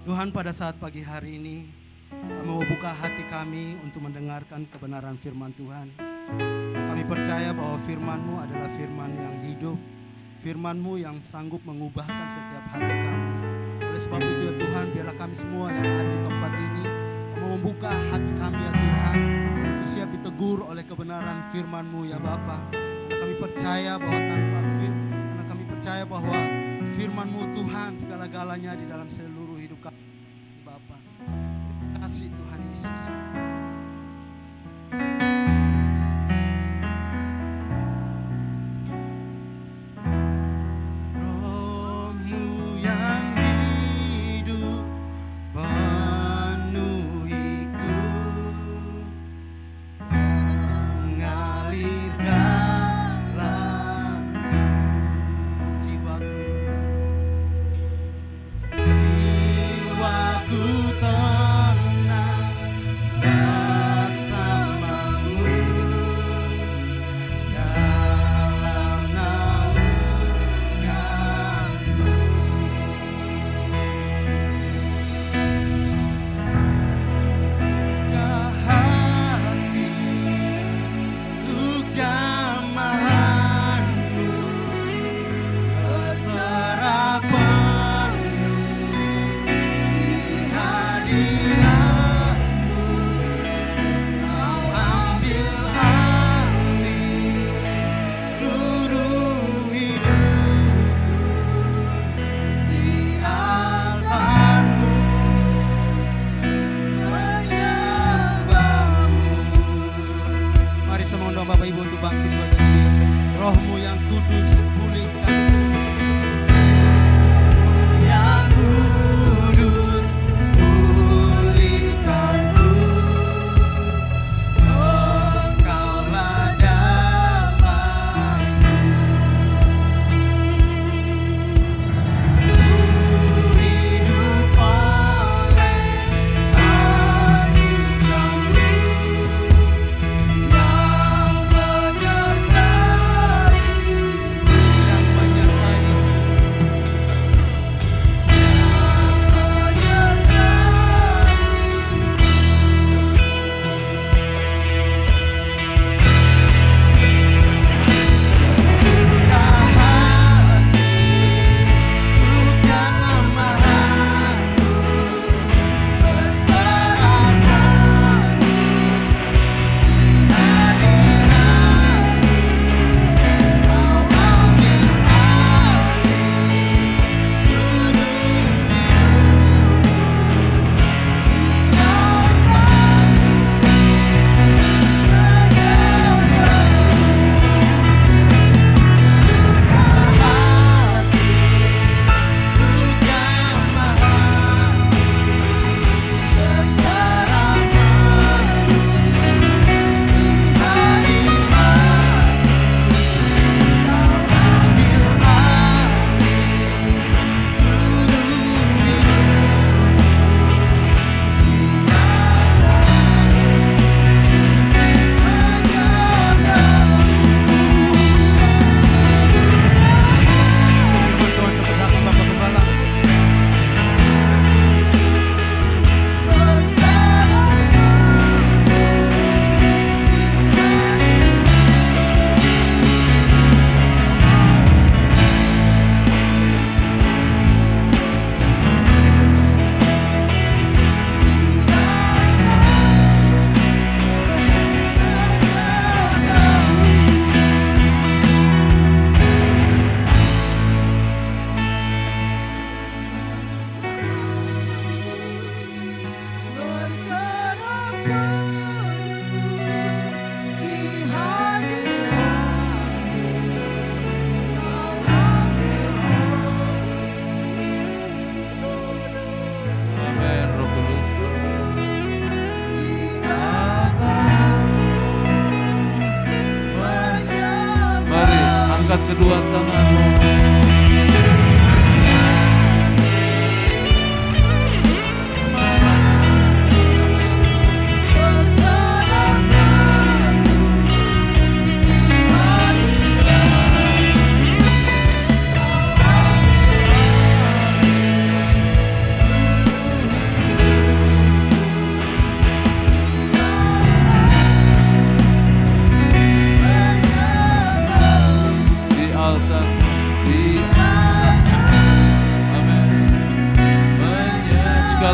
Tuhan, pada saat pagi hari ini kami mau buka hati kami untuk mendengarkan kebenaran firman Tuhan. Kami percaya bahwa firman-Mu adalah firman yang hidup, firman-Mu yang sanggup mengubahkan setiap hati kami. Oleh sebab itu ya Tuhan, biarlah kami semua yang ada di tempat ini mau membuka hati kami ya Tuhan, untuk siap ditegur oleh kebenaran firman-Mu ya Bapa. Karena kami percaya bahwa firman-Mu Tuhan segala-galanya di dalam seluruh hidup kami Bapa. Terima kasih Tuhan Yesus.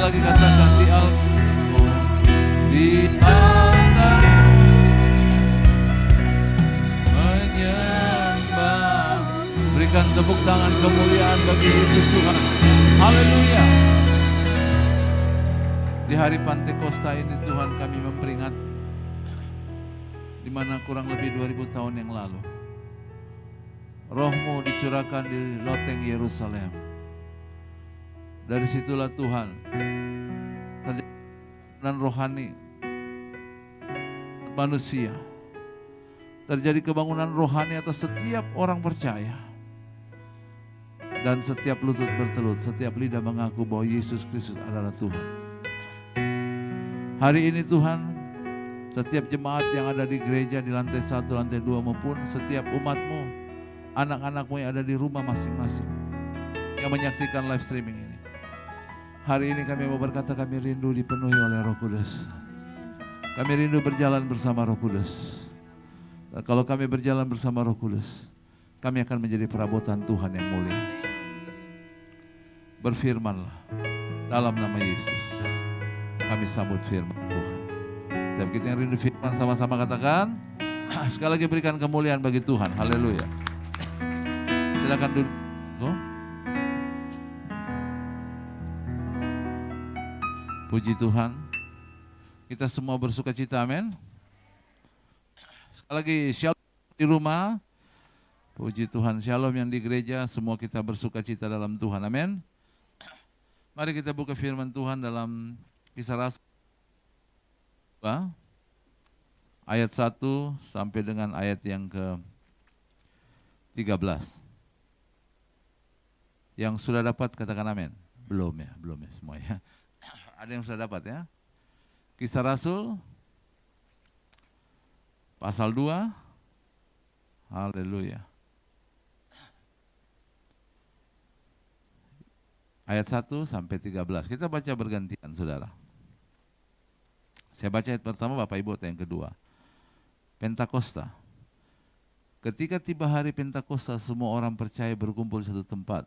lagi katakan di altar menyembah. Berikan tepuk tangan kemuliaan bagi Yesus Tuhan. Haleluya. Di hari Pantekosta ini Tuhan kami memperingat di mana kurang lebih 2000 tahun yang lalu Roh-Mu dicurahkan di loteng Yerusalem. Dari situlah Tuhan terjadi kebangunan rohani manusia. Terjadi kebangunan rohani atas setiap orang percaya. Dan setiap lutut bertelut, setiap lidah mengaku bahwa Yesus Kristus adalah Tuhan. Hari ini Tuhan, setiap jemaat yang ada di gereja di lantai 1, lantai 2 maupun setiap umat-Mu, anak-anak-Mu yang ada di rumah masing-masing yang menyaksikan live streaming ini. Hari ini kami mau berkata kami rindu dipenuhi oleh Roh Kudus. Kami rindu berjalan bersama Roh Kudus. Dan kalau kami berjalan bersama Roh Kudus, kami akan menjadi perabotan Tuhan yang mulia. Berfirmanlah dalam nama Yesus. Kami sambut firman Tuhan. Setiap kita yang rindu firman sama-sama katakan, sekali lagi berikan kemuliaan bagi Tuhan. Haleluya. Silakan duduk. Puji Tuhan. Kita semua bersuka cita, amin. Sekali lagi shalom di rumah. Puji Tuhan, shalom yang di gereja. Semua kita bersuka cita dalam Tuhan, amin. Mari kita buka firman Tuhan dalam Kisah Rasul ayat 1 sampai dengan ayat yang ke-13. Yang sudah dapat katakan amin. Belum ya semua ya. Ada yang sudah dapat ya. Kisah Rasul pasal 2. Haleluya. Ayat 1 sampai 13. Kita baca bergantian, saudara. Saya baca ayat pertama, Bapak Ibu yang kedua. Pentakosta. Ketika tiba hari Pentakosta, semua orang percaya berkumpul di satu tempat.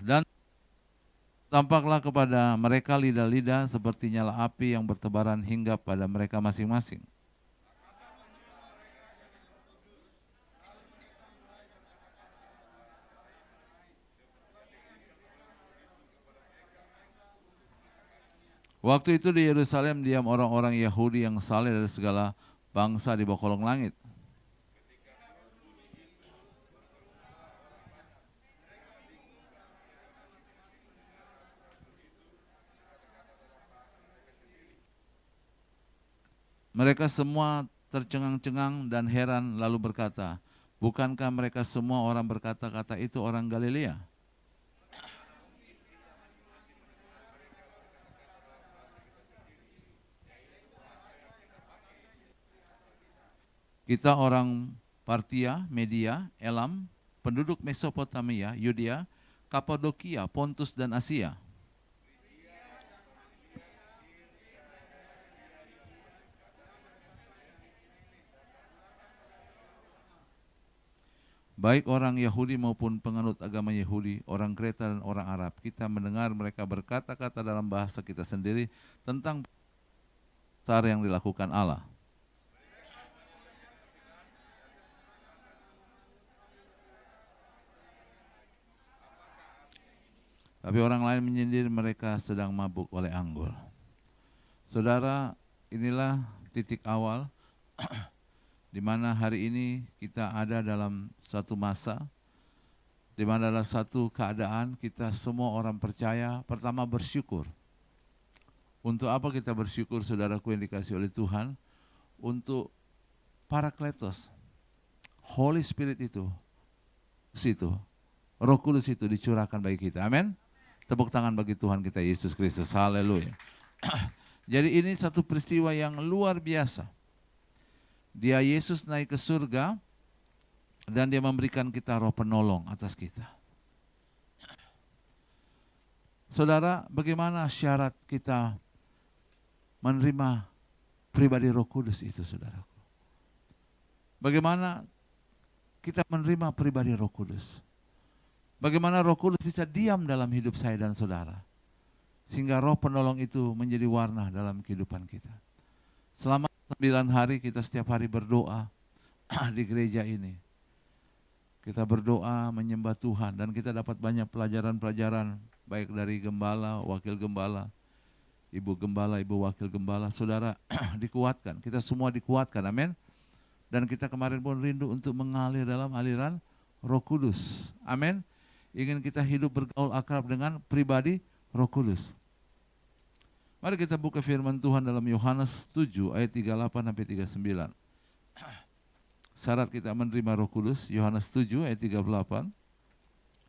Dan tampaklah kepada mereka lidah-lidah seperti nyala api yang bertebaran hingga pada mereka masing-masing. Waktu itu di Yerusalem diam orang-orang Yahudi yang saleh dari segala bangsa di bawah kolong langit. Mereka semua tercengang-cengang dan heran lalu berkata, bukankah mereka semua orang berkata-kata itu orang Galilea? Kita orang Partia, Media, Elam, penduduk Mesopotamia, Yudea, Kapadokia, Pontus dan Asia. Baik orang Yahudi maupun penganut agama Yahudi, orang Kreta dan orang Arab, kita mendengar mereka berkata-kata dalam bahasa kita sendiri tentang besar yang dilakukan Allah. Tapi orang lain menyindir mereka sedang mabuk oleh anggur. Saudara, inilah titik awal di mana hari ini kita ada dalam satu masa, di mana adalah satu keadaan kita semua orang percaya, pertama bersyukur. Untuk apa kita bersyukur, saudaraku yang dikasih oleh Tuhan? Untuk Parakletos, Holy Spirit itu, Roh Kudus itu dicurahkan bagi kita, amin. Tepuk tangan bagi Tuhan kita Yesus Kristus, haleluya. Jadi ini satu peristiwa yang luar biasa. Dia Yesus naik ke surga dan dia memberikan kita roh penolong atas kita. Saudara, bagaimana syarat kita menerima pribadi Roh Kudus itu, saudaraku? Bagaimana kita menerima pribadi Roh Kudus. Bagaimana Roh Kudus bisa diam dalam hidup saya dan saudara. Sehingga Roh Penolong itu menjadi warna dalam kehidupan kita. Selama 9 hari kita setiap hari berdoa di gereja ini. Kita berdoa menyembah Tuhan dan kita dapat banyak pelajaran-pelajaran baik dari gembala, wakil gembala, ibu gembala, ibu wakil gembala. Saudara dikuatkan, kita semua dikuatkan, amin. Dan kita kemarin pun rindu untuk mengalir dalam aliran Roh Kudus. Amin. Ingin kita hidup bergaul akrab dengan pribadi Roh Kudus. Mari kita buka firman Tuhan dalam Yohanes 7 ayat 38 sampai 39. Syarat kita menerima Roh Kudus, Yohanes 7 ayat 38.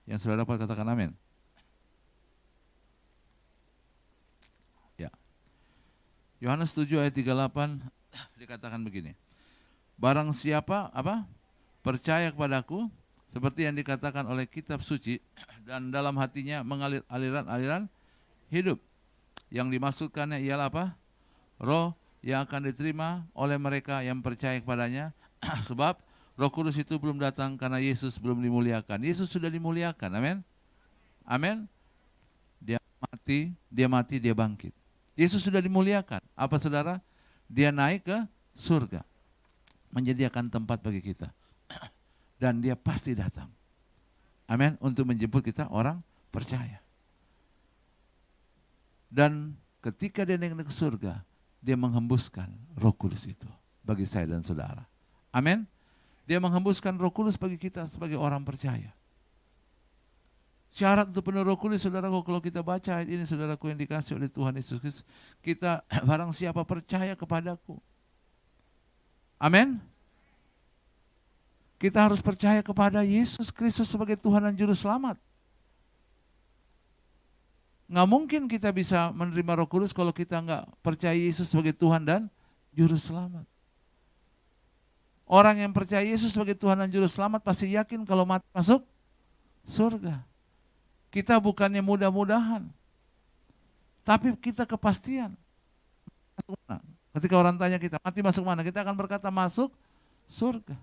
Yang sudah dapat katakan amin. Ya. Yohanes 7 ayat 38 dikatakan begini. Barang siapa percaya kepadaku seperti yang dikatakan oleh kitab suci dan dalam hatinya mengalir aliran-aliran hidup. Yang dimaksudkannya ialah apa? Roh yang akan diterima oleh mereka yang percaya kepadanya. Sebab Roh Kudus itu belum datang karena Yesus belum dimuliakan. Yesus sudah dimuliakan, amin. Amin. Dia mati, dia bangkit. Yesus sudah dimuliakan. Apa saudara? Dia naik ke surga. Menyediakan tempat bagi kita. Dan dia pasti datang. Amin. Untuk menjemput kita orang percaya. Dan ketika dia naik ke surga, dia menghembuskan Roh Kudus itu bagi saya dan saudara. Amin. Dia menghembuskan Roh Kudus bagi kita sebagai orang percaya. Syarat untuk penuh Roh Kudus, saudaraku, kalau kita baca ayat ini, saudaraku yang dikasih oleh Tuhan Yesus Kristus, kita barang siapa percaya kepadaku. Amin. Kita harus percaya kepada Yesus Kristus sebagai Tuhan dan Juru Selamat. Nggak mungkin kita bisa menerima Roh Kudus kalau kita nggak percaya Yesus sebagai Tuhan dan Juru Selamat. Orang yang percaya Yesus sebagai Tuhan dan Juru Selamat pasti yakin kalau mati masuk surga. Kita bukannya mudah-mudahan, tapi kita kepastian. Ketika orang tanya kita, mati masuk mana? Kita akan berkata masuk surga.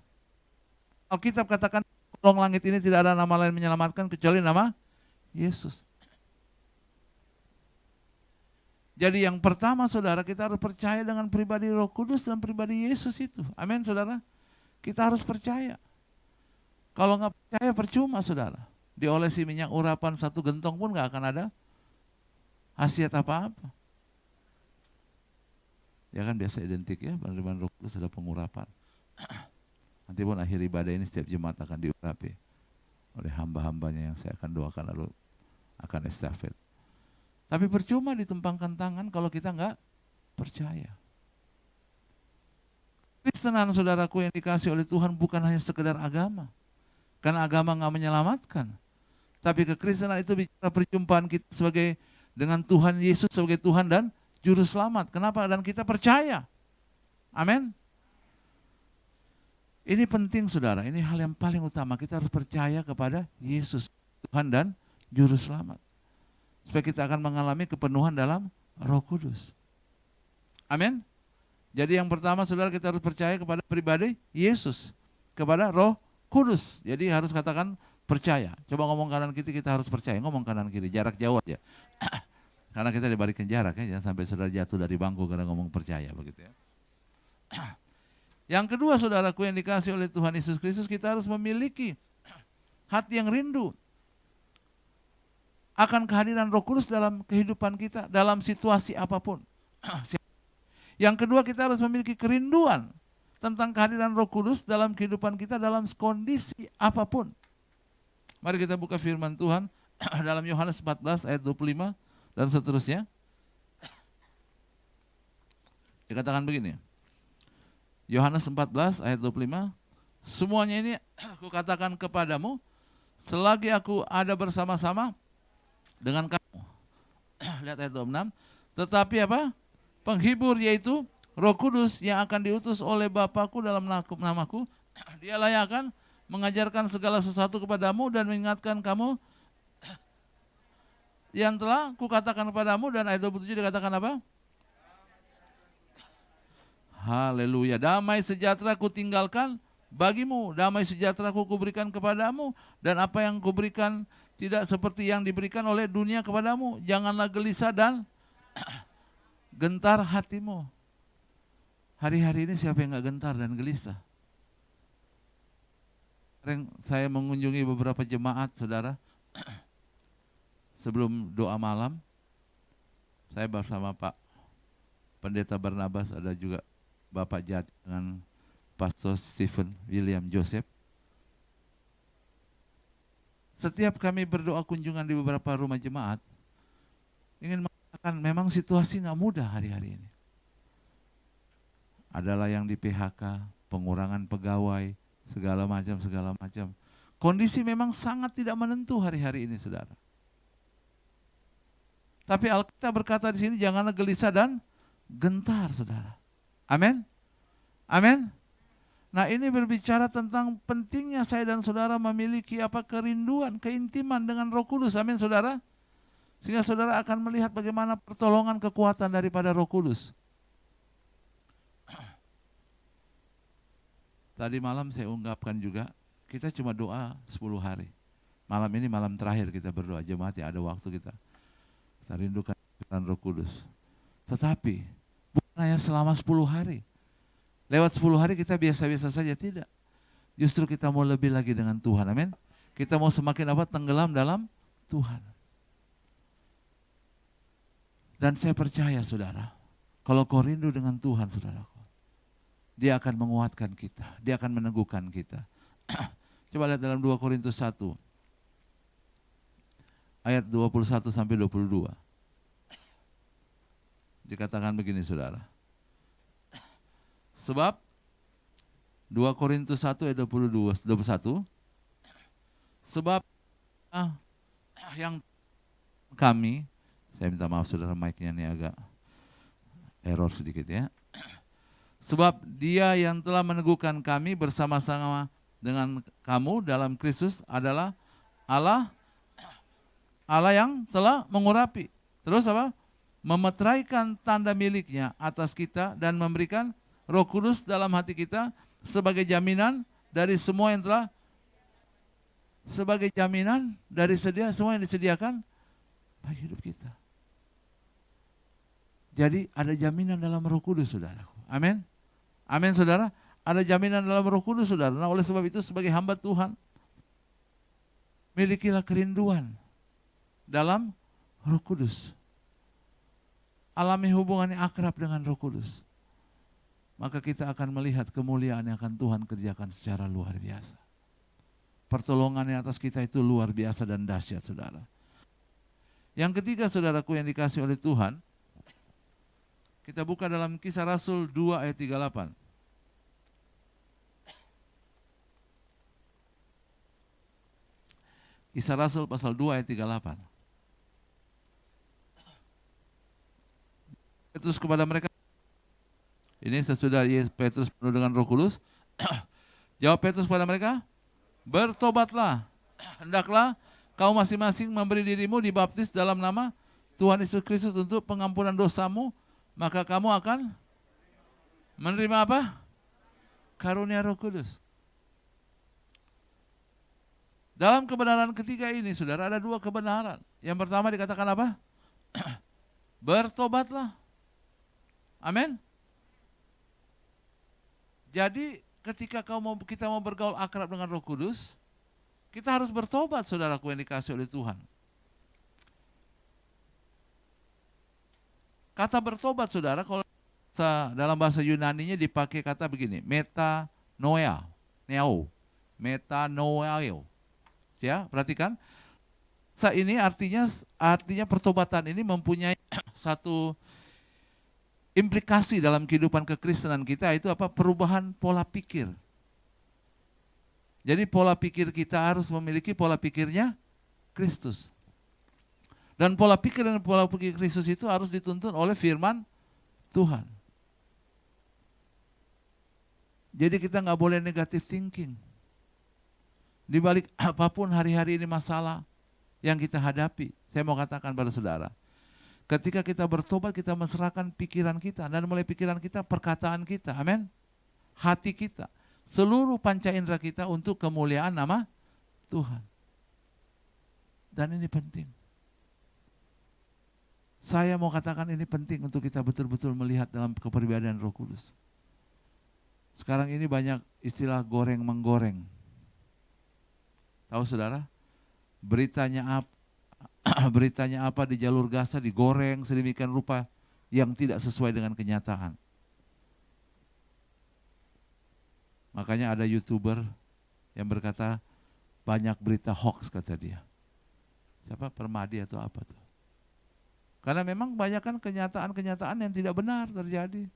Alkitab katakan kolong langit ini tidak ada nama lain menyelamatkan kecuali nama Yesus. Jadi yang pertama saudara, kita harus percaya dengan pribadi Roh Kudus dan pribadi Yesus itu. Amin saudara. Kita harus percaya. Kalau nggak percaya percuma saudara. Diolesi minyak urapan 1 gentong pun nggak akan ada khasiat apa-apa. Ya kan biasa identik ya, penerimaan Roh Kudus ada pengurapan. Nanti pun akhir ibadah ini setiap jemaat akan diurapi oleh hamba-hambanya yang saya akan doakan lalu akan estafet. Tapi percuma ditumpangkan tangan kalau kita nggak percaya. Kristenan saudaraku yang dikasih oleh Tuhan bukan hanya sekedar agama. Karena agama nggak menyelamatkan. Tapi kekristenan itu bicara perjumpaan kita sebagai dengan Tuhan Yesus sebagai Tuhan dan Juru Selamat. Kenapa? Dan kita percaya. Amin. Ini penting saudara, ini hal yang paling utama. Kita harus percaya kepada Yesus, Tuhan dan Juru Selamat. Supaya kita akan mengalami kepenuhan dalam Roh Kudus. Amin. Jadi yang pertama saudara, kita harus percaya kepada pribadi Yesus, kepada Roh Kudus. Jadi harus katakan percaya. Coba ngomong kanan kiri, kita harus percaya. Ngomong kanan kiri, jarak jauh aja. Karena kita diberikan jarak ya, jangan sampai saudara jatuh dari bangku karena ngomong percaya begitu ya. Yang kedua saudaraku yang dikasih oleh Tuhan Yesus Kristus, kita harus memiliki hati yang rindu akan kehadiran Roh Kudus dalam kehidupan kita, dalam situasi apapun. Yang kedua, kita harus memiliki kerinduan tentang kehadiran Roh Kudus dalam kehidupan kita, dalam kondisi apapun. Mari kita buka firman Tuhan dalam Yohanes 14 ayat 25 dan seterusnya. Dikatakan begini, Yohanes 14 ayat 25, semuanya ini aku katakan kepadamu selagi aku ada bersama-sama dengan kamu. Lihat ayat 26. Tetapi apa? Penghibur yaitu Roh Kudus yang akan diutus oleh Bapakku dalam namaku. Dialah yang akan mengajarkan segala sesuatu kepadamu dan mengingatkan kamu yang telah kukatakan kepadamu. Dan ayat 27 dikatakan apa? Haleluya. Damai sejahtera ku tinggalkan bagimu, damai sejahtera kuberikan kepadamu, dan apa yang kuberikan tidak seperti yang diberikan oleh dunia kepadamu. Janganlah gelisah dan gentar hatimu. Hari-hari ini siapa yang gak gentar dan gelisah? Saya mengunjungi beberapa jemaat, saudara. Sebelum doa malam, saya bersama Pak Pendeta Barnabas, ada juga Bapak Jati dengan Pastor Stephen William Joseph. Setiap kami berdoa kunjungan di beberapa rumah jemaat, ingin mengatakan memang situasi nggak mudah hari-hari ini. Adalah yang di PHK, pengurangan pegawai, segala macam. Kondisi memang sangat tidak menentu hari-hari ini, saudara. Tapi Alkitab berkata di sini, janganlah gelisah dan gentar, saudara. Amin. Amin. Nah, ini berbicara tentang pentingnya saya dan saudara memiliki kerinduan, keintiman dengan Roh Kudus. Amin, saudara. Sehingga saudara akan melihat bagaimana pertolongan kekuatan daripada Roh Kudus. Tadi malam saya ungkapkan juga, kita cuma doa 10 hari. Malam ini malam terakhir kita berdoa, jemaat yang ada waktu kita rindukan Roh Kudus. Tetapi bukan hanya selama 10 hari. Lewat 10 hari kita biasa-biasa saja, tidak. Justru kita mau lebih lagi dengan Tuhan, amin. Kita mau semakin tenggelam dalam Tuhan. Dan saya percaya, saudara, kalau kau rindu dengan Tuhan, saudaraku, Dia akan menguatkan kita, Dia akan meneguhkan kita. Coba lihat dalam 2 Korintus 1, ayat 21 sampai 22. Dikatakan begini, saudara. Sebab 2 Korintus 1 ayat 21, sebab yang kami, saya minta maaf saudara, mic-nya ini agak error sedikit ya. Sebab Dia yang telah meneguhkan kami bersama-sama dengan kamu dalam Kristus adalah Allah yang telah mengurapi. Terus memeteraikan tanda miliknya atas kita dan memberikan Roh Kudus dalam hati kita sebagai jaminan dari semua yang telah, sebagai jaminan dari semua yang disediakan bagi hidup kita. Jadi ada jaminan dalam Roh Kudus, saudaraku. Amin. Amin, saudara. Ada jaminan dalam Roh Kudus, saudara. Nah, oleh sebab itu sebagai hamba Tuhan, milikilah kerinduan dalam Roh Kudus. Alami hubungan yang akrab dengan Roh Kudus. Maka kita akan melihat kemuliaan yang akan Tuhan kerjakan secara luar biasa. Pertolongan yang atas kita itu luar biasa dan dahsyat, saudara. Yang ketiga, saudaraku yang dikasih oleh Tuhan, kita buka dalam Kisah Rasul 2 ayat 38. Kisah Rasul pasal 2 ayat 38. Petrus kepada mereka, ini sesudah Petrus penuh dengan Roh Kudus, jawab Petrus kepada mereka, bertobatlah, hendaklah kau masing-masing memberi dirimu dibaptis dalam nama Tuhan Yesus Kristus untuk pengampunan dosamu, maka kamu akan menerima karunia Roh Kudus. Dalam kebenaran ketiga ini, saudara, ada 2 kebenaran. Yang pertama dikatakan bertobatlah. Amin. Jadi ketika kita mau bergaul akrab dengan Roh Kudus, kita harus bertobat, saudaraku yang dikasih oleh Tuhan. Kata bertobat, saudara, kalau dalam bahasa Yunaninya dipakai kata begini, metanoia, metanoia. Ya, perhatikan. Ini artinya pertobatan ini mempunyai satu implikasi dalam kehidupan kekristenan kita, itu perubahan pola pikir. Jadi pola pikir kita harus memiliki pola pikirnya Kristus. Dan pola pikir dan pola pikir Kristus itu harus dituntun oleh firman Tuhan. Jadi kita nggak boleh negative thinking. Di balik apapun hari-hari ini masalah yang kita hadapi, saya mau katakan pada saudara, ketika kita bertobat, kita menyerahkan pikiran kita, dan mulai pikiran kita, perkataan kita, amin, hati kita, seluruh panca indera kita untuk kemuliaan nama Tuhan. Dan ini penting. Saya mau katakan ini penting untuk kita betul-betul melihat dalam kepribadian Roh Kudus. Sekarang ini banyak istilah goreng-menggoreng. Tahu saudara? Beritanya apa di jalur Gaza digoreng sedemikian rupa yang tidak sesuai dengan kenyataan. Makanya ada YouTuber yang berkata banyak berita hoax kata dia. Siapa? Permadi atau apa tuh? Karena memang banyak kan kenyataan-kenyataan yang tidak benar terjadi.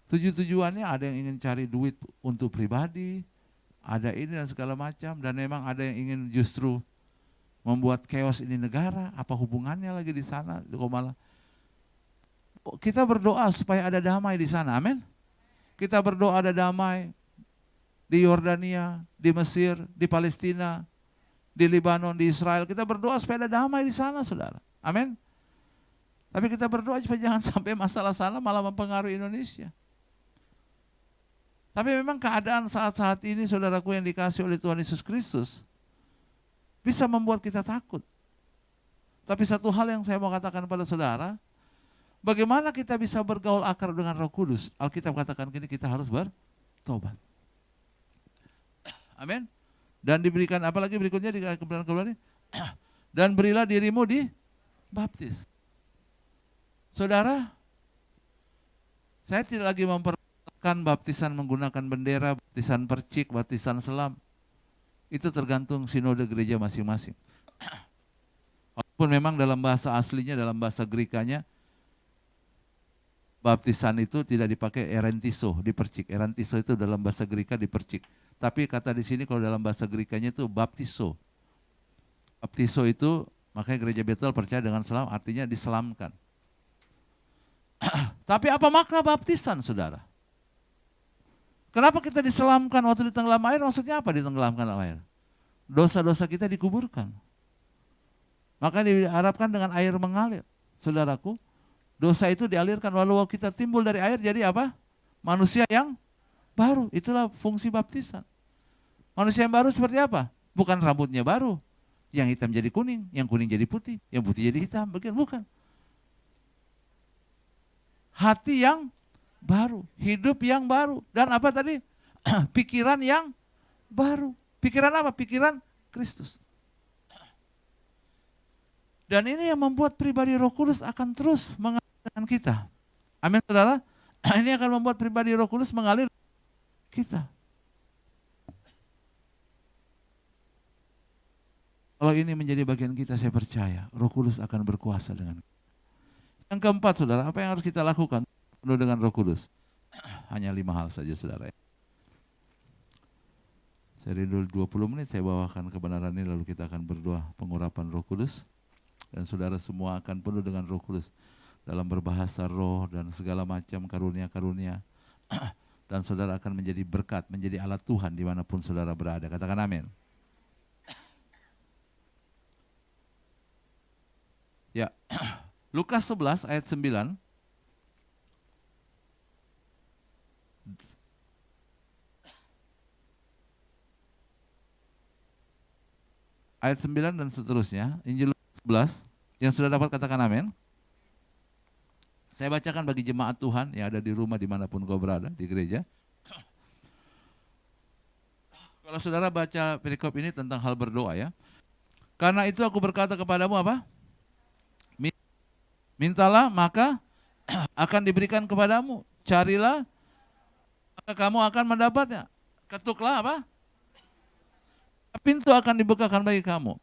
Tujuannya ada yang ingin cari duit untuk pribadi, ada ini dan segala macam, dan memang ada yang ingin justru membuat chaos ini negara. Apa hubungannya lagi di sana? Kok malah kita berdoa supaya ada damai di sana, amin. Kita berdoa ada damai di Yordania, di Mesir, di Palestina, di Libanon, di Israel. Kita berdoa supaya ada damai di sana, saudara, amin. Tapi kita berdoa supaya jangan sampai masalah sana malah mempengaruhi Indonesia. Tapi memang keadaan saat-saat ini, saudaraku yang dikasih oleh Tuhan Yesus Kristus, bisa membuat kita takut. Tapi satu hal yang saya mau katakan pada saudara, bagaimana kita bisa bergaul akrab dengan Roh Kudus? Alkitab katakan gini, kita harus bertobat. Amin. Dan diberikan apa lagi berikutnya di kebenaran. Dan berilah dirimu dibaptis. Saudara, saya tidak lagi memperkenalkan baptisan menggunakan bendera, baptisan percik, baptisan selam. Itu tergantung sinode gereja masing-masing. Walaupun memang dalam bahasa aslinya, dalam bahasa Grekanya, baptisan itu tidak dipakai erentiso, dipercik. Erentiso itu dalam bahasa Greka dipercik. Tapi kata di sini kalau dalam bahasa Grekanya itu baptiso. Baptiso itu, makanya gereja Betel percaya dengan selam, artinya diselamkan. Tapi apa makna baptisan, saudara? Kenapa kita diselamkan waktu ditenggelam air? Maksudnya apa ditenggelamkan air? Dosa-dosa kita dikuburkan. Maka diharapkan dengan air mengalir. Saudaraku, dosa itu dialirkan walau kita timbul dari air jadi apa? Manusia yang baru. Itulah fungsi baptisan. Manusia yang baru seperti apa? Bukan rambutnya baru. Yang hitam jadi kuning, yang kuning jadi putih, yang putih jadi hitam. Bukan. Hati yang baru, hidup yang baru. Dan apa tadi? Pikiran yang baru. Pikiran apa? Pikiran Kristus. Dan ini yang membuat pribadi Roh Kudus akan terus mengalir dengan kita. Amin, saudara. Ini akan membuat pribadi Roh Kudus mengalir kita. Kalau ini menjadi bagian kita, saya percaya Roh Kudus akan berkuasa dengan kita. Yang keempat, saudara, apa yang harus kita lakukan penuh dengan Roh Kudus? Hanya 5 hal saja, saudara. Saya rindu 20 menit saya bawakan kebenaran ini, lalu kita akan berdoa pengurapan Roh Kudus. Dan saudara semua akan penuh dengan Roh Kudus dalam berbahasa roh dan segala macam karunia-karunia. Dan saudara akan menjadi berkat, menjadi alat Tuhan dimanapun saudara berada. Katakan amin. Ya, Lukas 11 ayat 9. Ayat 9 dan seterusnya, Injil Lukas 11, yang sudah dapat katakan amin. Saya bacakan bagi jemaat Tuhan yang ada di rumah dimanapun kau berada, di gereja. Kalau saudara baca perikop ini tentang hal berdoa ya. Karena itu aku berkata kepadamu apa? Mintalah maka akan diberikan kepadamu. Carilah maka kamu akan mendapatnya. Ketuklah apa? Pintu akan dibukakan bagi kamu.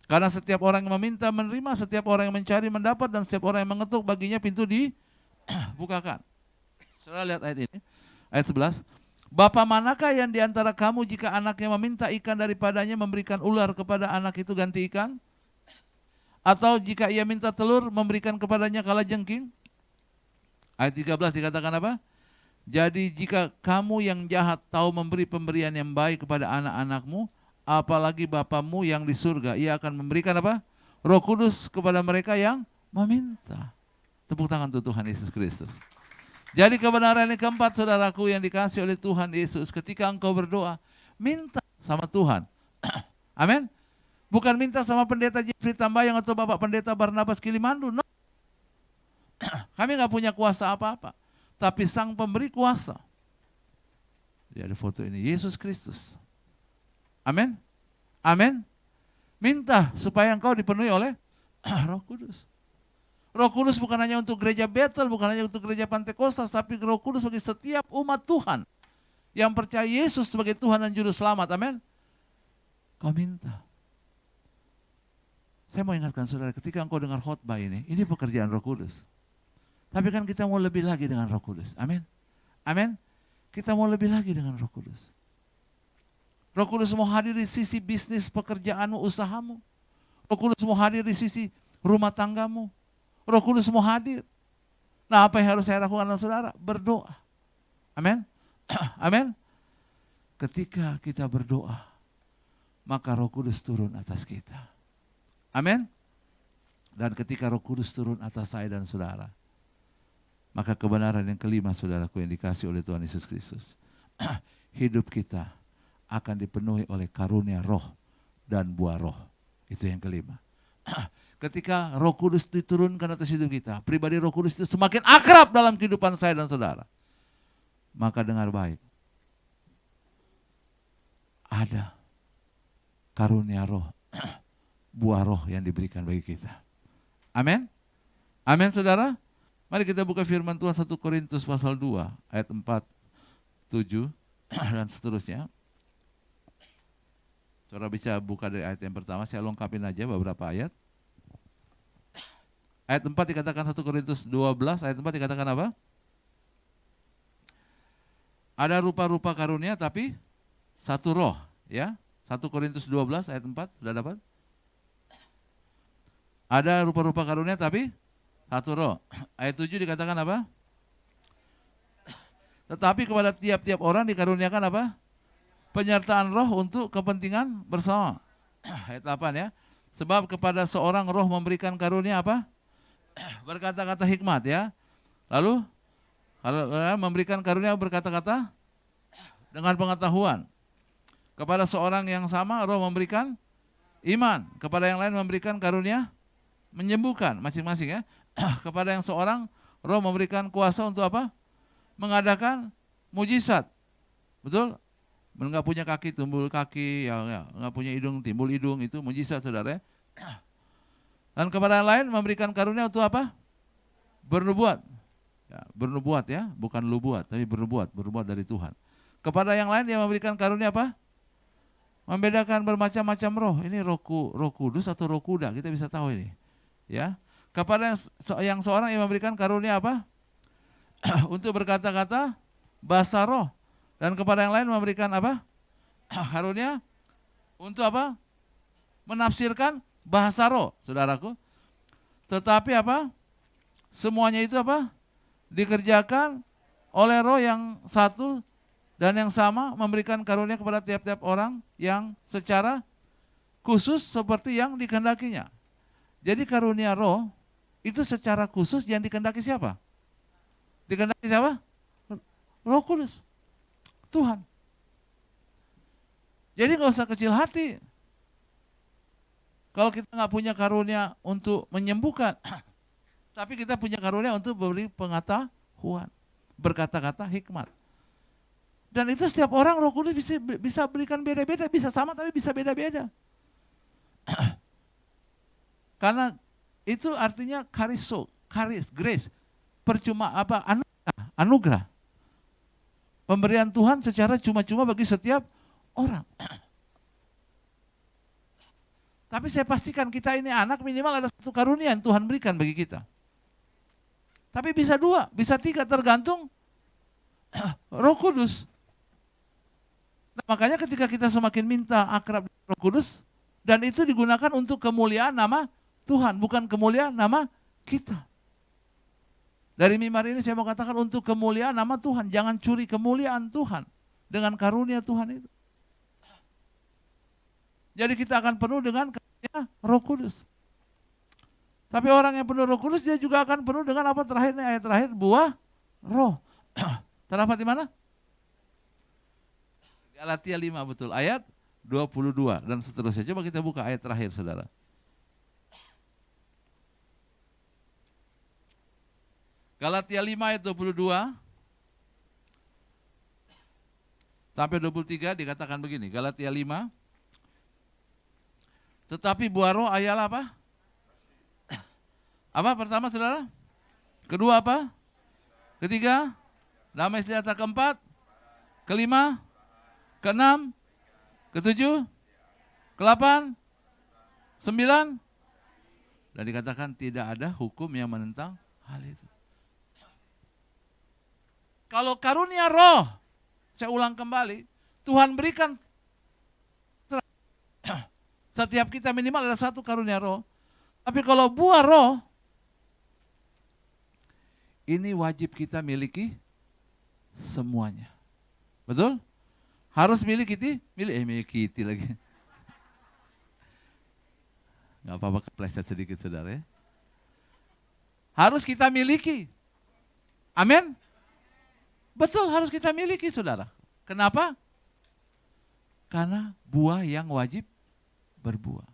Karena setiap orang yang meminta menerima, setiap orang yang mencari mendapat, dan setiap orang yang mengetuk baginya pintu dibukakan. Saudara lihat ayat ini. Ayat 11. Bapa manakah yang diantara kamu jika anaknya meminta ikan daripadanya memberikan ular kepada anak itu ganti ikan? Atau jika ia minta telur memberikan kepadanya kalajengking? Ayat 13 dikatakan apa? Jadi jika kamu yang jahat tahu memberi pemberian yang baik kepada anak-anakmu, apalagi Bapamu yang di surga, ia akan memberikan apa? Roh Kudus kepada mereka yang meminta. Tepuk tangan untuk Tuhan Yesus Kristus. Jadi kebenaran yang keempat, saudaraku yang dikasih oleh Tuhan Yesus, ketika engkau berdoa, minta sama Tuhan. Amin. Bukan minta sama pendeta Jeffrey Tambayang atau Bapak Pendeta Barnabas Kilimandu. No. Kami nggak punya kuasa apa-apa. Tapi Sang Pemberi kuasa. Dia ada foto ini, Yesus Kristus. Amin. Amin. Minta supaya engkau dipenuhi oleh Roh Kudus. Roh Kudus bukan hanya untuk gereja Bethel, bukan hanya untuk gereja Pantekostas, tapi Roh Kudus bagi setiap umat Tuhan yang percaya Yesus sebagai Tuhan dan Juru Selamat. Amin. Kau minta. Saya mau ingatkan saudara, ketika engkau dengar khotbah ini pekerjaan Roh Kudus. Tapi kan kita mau lebih lagi dengan Roh Kudus. Amin. Amin. Kita mau lebih lagi dengan Roh Kudus. Roh Kudus mau hadir di sisi bisnis pekerjaanmu, usahamu. Roh Kudus mau hadir di sisi rumah tanggamu. Roh Kudus mau hadir. Nah, apa yang harus saya lakukan dengan saudara? Berdoa. Amin. Amin. Ketika kita berdoa, maka Roh Kudus turun atas kita. Amin. Dan ketika Roh Kudus turun atas saya dan saudara, maka kebenaran yang kelima, saudaraku yang dikasih oleh Tuhan Yesus Kristus, hidup kita akan dipenuhi oleh karunia roh dan buah roh. Itu yang kelima. Ketika Roh Kudus diturunkan atas hidup kita, pribadi Roh Kudus itu semakin akrab dalam kehidupan saya dan saudara. Maka dengar baik, ada karunia roh, buah roh yang diberikan bagi kita. Amin. Amin, saudara. Mari kita buka firman Tuhan 1 Korintus pasal 2 ayat 4, 7 dan seterusnya. Saudara bisa buka dari ayat yang pertama, saya lengkapin aja beberapa ayat. Ayat 4 dikatakan 1 Korintus 12, ayat 4 dikatakan apa? Ada rupa-rupa karunia tapi satu roh, ya. 1 Korintus 12 ayat 4, sudah dapat? Ada rupa-rupa karunia tapi satu roh. Ayat 7 dikatakan apa? Tetapi kepada tiap-tiap orang dikaruniakan apa? Penyertaan roh untuk kepentingan bersama. Ayat 8 ya. Sebab kepada seorang roh memberikan karunia apa? Berkata-kata hikmat ya. Lalu kalau memberikan karunia berkata-kata dengan pengetahuan. Kepada seorang yang sama roh memberikan iman. Kepada yang lain memberikan karunia menyembuhkan masing-masing ya. Kepada yang seorang roh memberikan kuasa untuk apa? Mengadakan mujizat. Betul? Enggak punya kaki timbul kaki, ya enggak punya hidung timbul hidung, itu mujizat saudara ya. Dan kepada yang lain memberikan karunia untuk apa? Bernubuat. Ya, bernubuat ya, bukan lubuat, tapi bernubuat dari Tuhan. Kepada yang lain dia memberikan karunia apa? Membedakan bermacam-macam roh. Ini roh kudus atau roh kuda, kita bisa tahu ini. Ya. Kepada yang seorang yang memberikan karunia apa? Untuk berkata-kata bahasa roh. Dan kepada yang lain memberikan apa? Karunia untuk apa? Menafsirkan bahasa roh, saudaraku. Tetapi apa? Semuanya itu apa? Dikerjakan oleh roh yang satu dan yang sama, memberikan karunia kepada tiap-tiap orang yang secara khusus seperti yang dikehendakinya. Jadi karunia roh itu secara khusus yang dikehendaki siapa? Dikehendaki siapa? Roh Kudus. Tuhan. Jadi nggak usah kecil hati. Kalau kita nggak punya karunia untuk menyembuhkan, tapi kita punya karunia untuk beri pengetahuan, berkata-kata hikmat. Dan itu setiap orang Roh Kudus bisa berikan beda-beda, bisa sama tapi bisa beda-beda. Karena itu artinya grace, percuma apa? Anugerah. Pemberian Tuhan secara cuma-cuma bagi setiap orang. Tapi saya pastikan kita ini anak minimal ada satu karunia yang Tuhan berikan bagi kita. Tapi bisa dua, bisa tiga, tergantung Roh Kudus. Nah, makanya ketika kita semakin minta akrab dengan Roh Kudus, dan itu digunakan untuk kemuliaan nama Tuhan, bukan kemuliaan nama kita. Dari mimbar ini saya mau katakan untuk kemuliaan nama Tuhan, jangan curi kemuliaan Tuhan dengan karunia Tuhan itu. Jadi kita akan penuh dengan karunia Roh Kudus. Tapi orang yang penuh Roh Kudus dia juga akan penuh dengan apa terakhir nih, ayat terakhir, buah roh. Terdapat di mana? Galatia 5 betul, ayat 22 dan seterusnya. Coba kita buka ayat terakhir, saudara. Galatia 5 ayat 22 sampai 23 dikatakan begini. Galatia 5. Tetapi buah roh ialah apa? Apa pertama, saudara? Kedua apa? Ketiga? Damai sejahtera. Keempat? Kelima? Keenam? Ketujuh? Ke-8? 9? Dan dikatakan tidak ada hukum yang menentang hal itu. Kalau karunia roh, saya ulang kembali, Tuhan berikan setiap kita minimal ada satu karunia roh. Tapi kalau buah roh, ini wajib kita miliki semuanya. Betul? Harus miliki lagi. Gak apa-apa, kepleset sedikit, saudara ya. Harus kita miliki. Amin? Betul, harus kita miliki, saudara. Kenapa? Karena buah yang wajib berbuah.